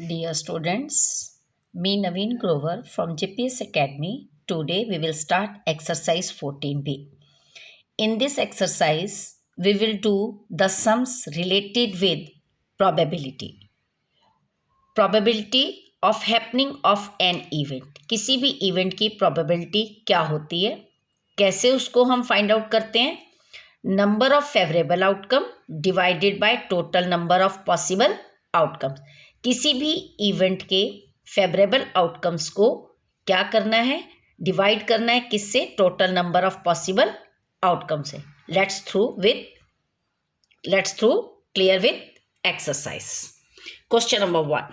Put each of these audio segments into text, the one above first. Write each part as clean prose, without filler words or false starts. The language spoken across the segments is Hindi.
Dear students, me Naveen Grover from GPS Academy. Today we will start exercise 14b. In this exercise, we will do the sums related with probability. Probability of happening of an event. किसी भी event की probability क्या होती है, कैसे उसको हम find out करते हैं? Number of favorable outcome divided by total number of possible outcomes. किसी भी इवेंट के फेवरेबल आउटकम्स को क्या करना है, डिवाइड करना है किससे, total number of possible outcome से. Let's through clear with exercise. Question number 1.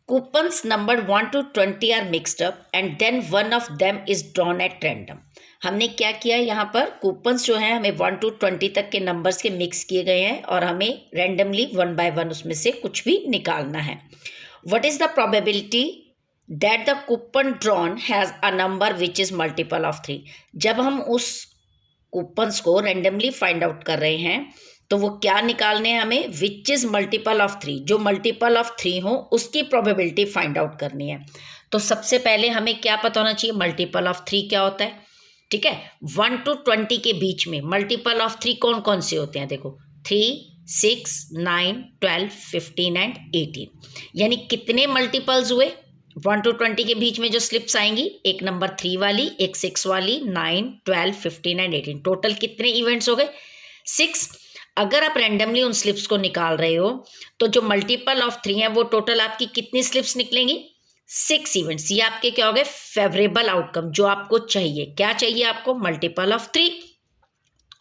Coupons numbered 1 to 20 are mixed up and then one of them is drawn at random. हमने क्या किया यहाँ पर, कूपन्स जो हैं हमें 1 to 20 तक के नंबर्स के मिक्स किए गए हैं और हमें रैंडमली 1 by 1 उसमें से कुछ भी निकालना है. What is the probability that the coupon drawn has a number which is multiple of 3. जब हम उस कूपन्स को रैंडमली फाइंड आउट कर रहे हैं तो वो क्या निकालने हैं हमें, विच इज मल्टीपल ऑफ 3. जो मल्टीपल ऑफ 3 हो उसकी प्रोबेबिलिटी फाइंड आउट करनी है. तो सबसे पहले हमें क्या पता होना चाहिए, मल्टीपल ऑफ 3 क्या होता है. ठीक है, 1 to 20 के बीच में मल्टीपल ऑफ 3 कौन कौन से होते हैं. देखो 3, 6, 9, 12, 15 एंड 18. यानी कितने मल्टीपल्स हुए 1 to 20 के बीच में जो स्लिप्स आएंगी, एक नंबर 3 वाली, एक 6 वाली, 9, 12, 15 एंड 18. टोटल कितने इवेंट्स हो गए, 6. अगर आप रैंडमली उन स्लिप्स को निकाल रहे हो तो जो मल्टीपल ऑफ 3 है वो टोटल आपकी कितनी स्लिप्स निकलेंगी, 6 इवेंट्स. ये आपके क्या हो गए, फेवरेबल आउटकम. जो आपको चाहिए, क्या चाहिए आपको, मल्टीपल ऑफ 3.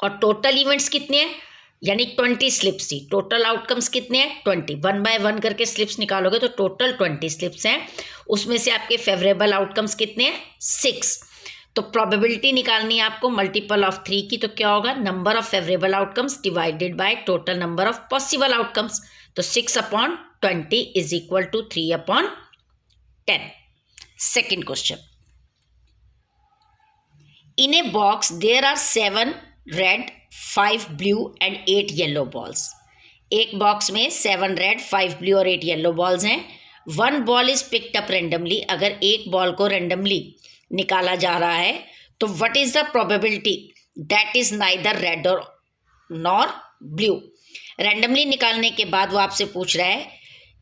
और टोटल इवेंट्स कितने हैं, यानी 20 स्लिप्स थी. टोटल आउटकम्स कितने हैं, 20. 1 by 1 करके स्लिप्स निकालोगे तो टोटल 20 स्लिप्स हैं. उसमें से आपके फेवरेबल आउटकम्स कितने हैं, 6. तो प्रोबेबिलिटी निकालनी है आपको मल्टीपल ऑफ 3 की. तो क्या होगा, number of favourable outcomes divided by total number of possible outcomes. तो 6/20 is equal to 3/10. Second question. In a box, there are 7 red, 5 blue and 8 yellow balls. एक बॉक्स में 7 रेड, 5 ब्लू और 8 येलो बॉल्स हैं. 1 ball is picked up randomly. अगर एक बॉल को रेंडमली निकाला जा रहा है तो what is the probability that is neither red और नॉर ब्लू. रेंडमली निकालने के बाद वो आपसे पूछ रहा है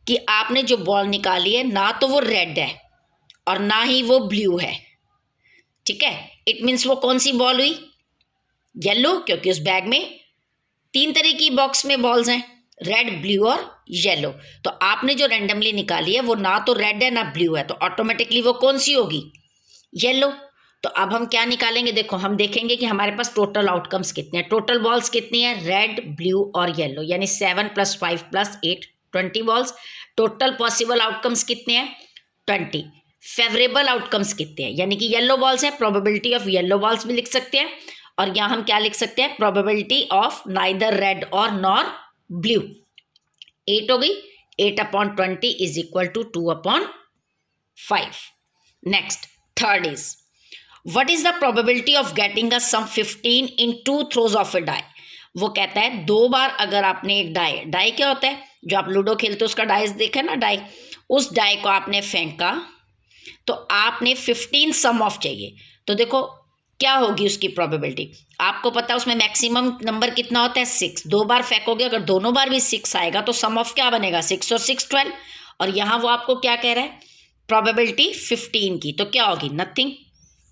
कि आपने जो बॉल निकाली है ना तो वो रेड है और ना ही वो ब्लू है. ठीक है, इट मीन्स वो कौन सी बॉल हुई, येलो, क्योंकि उस बैग में 3 तरह की बॉक्स में बॉल्स हैं, रेड, ब्लू और येलो. तो आपने जो रेंडमली निकाली है वो ना तो रेड है ना ब्लू है, तो ऑटोमेटिकली वो कौन सी होगी, येलो. तो अब हम क्या निकालेंगे, देखो हम देखेंगे कि हमारे पास टोटल आउटकम्स कितने हैं. टोटल बॉल्स कितनी है, रेड, ब्लू और येलो, यानी 7 + 5 + 8 20 बॉल्स. टोटल पॉसिबल आउटकम्स कितने हैं, 20. फेवरेबल आउटकम्स कितने हैं, यानी कि येलो बॉल्स है, प्रोबेबिलिटी ऑफ येलो बॉल्स भी लिख सकते हैं. और यहाँ हम क्या लिख सकते हैं, प्रोबेबिलिटी ऑफ नाइदर रेड और नॉर ब्लू. 8 हो गई. 8/20 is equal to 2/5. Next, third is what is the probability of getting a sum 15 in 2 throws of a die. वो कहता है 2 बार अगर आपने एक डाई क्या होता है, जो आप लूडो खेलते हो उसका डाइस देखा ना, डाई, उस डाई को आपने फेंका तो आपने 15 सम ऑफ चाहिए. तो देखो क्या होगी उसकी प्रोबेबिलिटी, आपको पता है उसमें मैक्सिमम नंबर कितना होता है, 6. 2 बार फेंकोगे, अगर दोनों बार भी 6 आएगा तो सम ऑफ क्या बनेगा, 6 और 6 12. और यहाँ वो आपको क्या कह रहा है, प्रोबेबिलिटी 15 की. तो क्या होगी, nothing,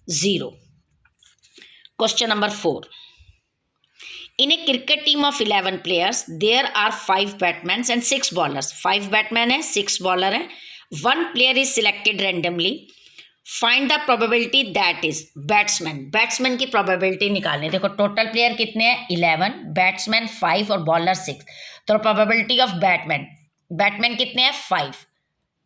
0. Question number 4. In a cricket team of 11 players there are 5 batsman and 6 bowlers. 5 batsman है, 6 बॉलर है. 1 player is selected randomly. Find the probability that is batsman की प्रोबेबिलिटी निकालनी. देखो टोटल प्लेयर कितने हैं, 11, बैट्समैन 5 और बॉलर 6. तो प्रोबेबिलिटी ऑफ बैट्समैन कितने हैं, 5.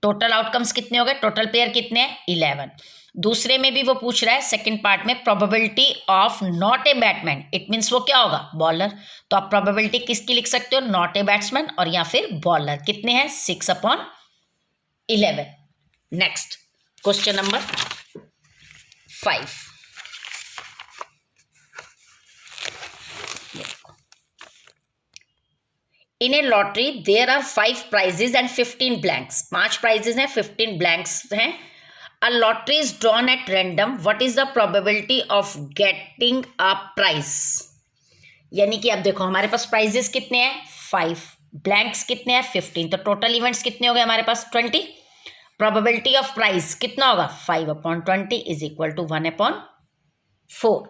टोटल आउटकम्स कितने हो गए, टोटल प्लेयर कितने हैं, 11. दूसरे में भी वो पूछ रहा है, सेकंड पार्ट में, probability of not a batsman. It means वो क्या होगा, बॉलर. तो आप प्रोबेबिलिटी किसकी लिख सकते हो, नॉट ए बैट्समैन और या फिर बॉलर. कितने हैं, 6/11. Next, question number 5. In a lottery there are 5 prizes and 15 blanks, 5 prizes हैं, 15 ब्लैंक्स हैं. A lottery is drawn at random, what is the probability of getting a prize. यानी कि अब देखो हमारे पास प्राइजेस कितने हैं 5, ब्लैंक्स कितने हैं 15, तो टोटल इवेंट्स कितने हो गए हमारे पास 20. प्रोबेबिलिटी ऑफ प्राइज कितना होगा 5/20 is equal to 1/4.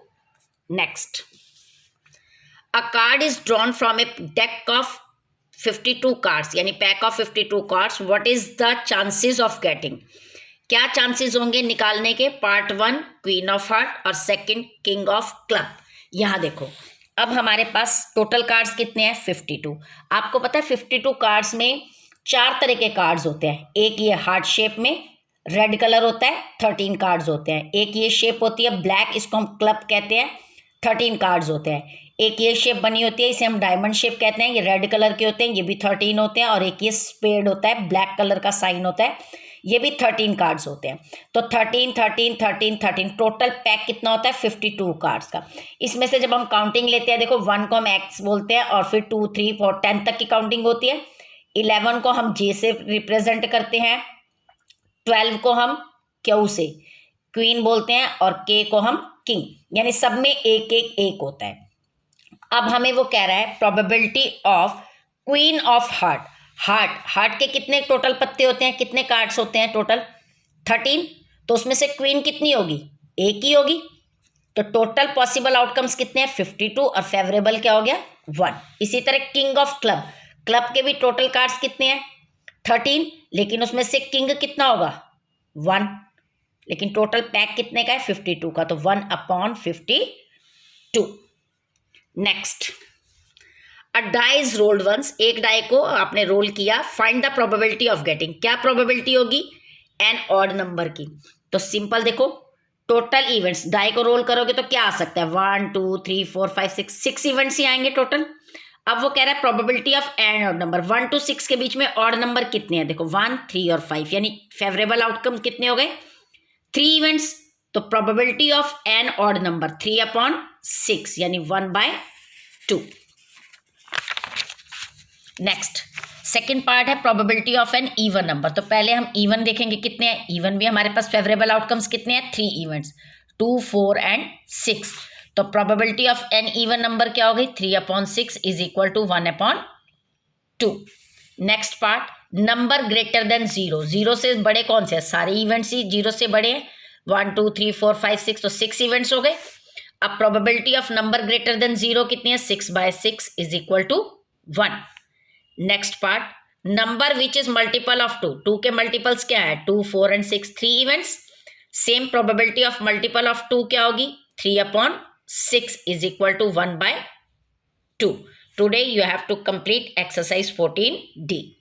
Next, a card is drawn from a deck of 52 cards, यानी pack of 52 cards. What is the chances of getting, क्या चांसेस होंगे निकालने के. पार्ट 1 क्वीन ऑफ हार्ट और सेकंड किंग ऑफ क्लब. यहाँ देखो अब हमारे पास टोटल कार्ड्स कितने हैं 52. आपको पता है 52 कार्ड्स में 4 तरह के कार्ड्स होते हैं. एक ये हार्ट शेप में रेड कलर होता है 13 कार्ड्स होते हैं. एक ये शेप होती है ब्लैक, इसको हम क्लब कहते हैं 13 कार्ड्स होते हैं. एक ये शेप बनी होती है इसे हम डायमंड शेप कहते हैं, ये रेड कलर के होते हैं, ये भी 13 होते हैं. और एक ये स्पेड होता है ब्लैक कलर का साइन होता है, ये भी 13 कार्ड्स होते हैं. तो 13 13 13 13 टोटल पैक कितना होता है 52 कार्ड्स का. इसमें से जब हम काउंटिंग लेते हैं देखो 1 को हम एक्स बोलते हैं और फिर 2 3 4 10 तक की काउंटिंग होती है. 11 को हम जे से रिप्रेजेंट करते हैं, 12 को हम क्यू से क्वीन बोलते हैं और के को हम किंग, यानी सब में एक एक एक होता है. अब हमें वो कह रहा है probability of queen of heart. Heart के कितने टोटल पत्ते होते हैं, कितने कार्ड्स होते हैं टोटल 13, तो उसमें से क्वीन कितनी होगी एक ही होगी. तो टोटल पॉसिबल आउटकम्स कितने हैं 52 और फेवरेबल क्या हो गया 1. इसी तरह किंग ऑफ क्लब, क्लब के भी टोटल कार्ड्स कितने हैं 13, लेकिन उसमें से किंग कितना होगा 1, लेकिन टोटल पैक कितने का है 52 का, तो 1/52. Next, a die is rolled once, एक डाई को आपने रोल किया. Find the probability of getting, क्या प्रोबेबिलिटी होगी एन ऑड नंबर की. तो सिंपल देखो टोटल इवेंट्स, डाई को रोल करोगे तो क्या आ सकता है 1 2 3 4 5 6 इवेंट्स ही आएंगे टोटल. अब वो कह रहा है probability of an odd number, 1 to 6 के बीच में ऑड नंबर कितने हैं. देखो 1 3 और 5, यानी फेवरेबल आउटकम कितने हो गए 3 इवेंट्स. तो probability of an odd number 3/6 यानी 1/2. नेक्स्ट, सेकेंड पार्ट है probability of an even number. तो पहले हम इवन देखेंगे कितने हैं. इवन भी हमारे पास फेवरेबल आउटकम्स कितने हैं 3 इवेंट्स 2 4 एंड 6. तो probability of an even number क्या हो गई 3/6 is equal to 1/2. Next part, number greater than 0, 0 से बड़े कौन से हैं, सारे इवेंट्स ही 0 से बड़े हैं. 1 2 3 4 5 6, तो 6 इवेंट्स हो गए. अब probability of number greater than 0 कितनी है 6/6 is equal to 1. Next part, number which is multiple of 2, 2 के मल्टीपल्स क्या है 2 4 and 6, 3 events. Same probability of multiple of 2 क्या होगी 3/6 is equal to 1/2. Today you have to complete exercise 14D.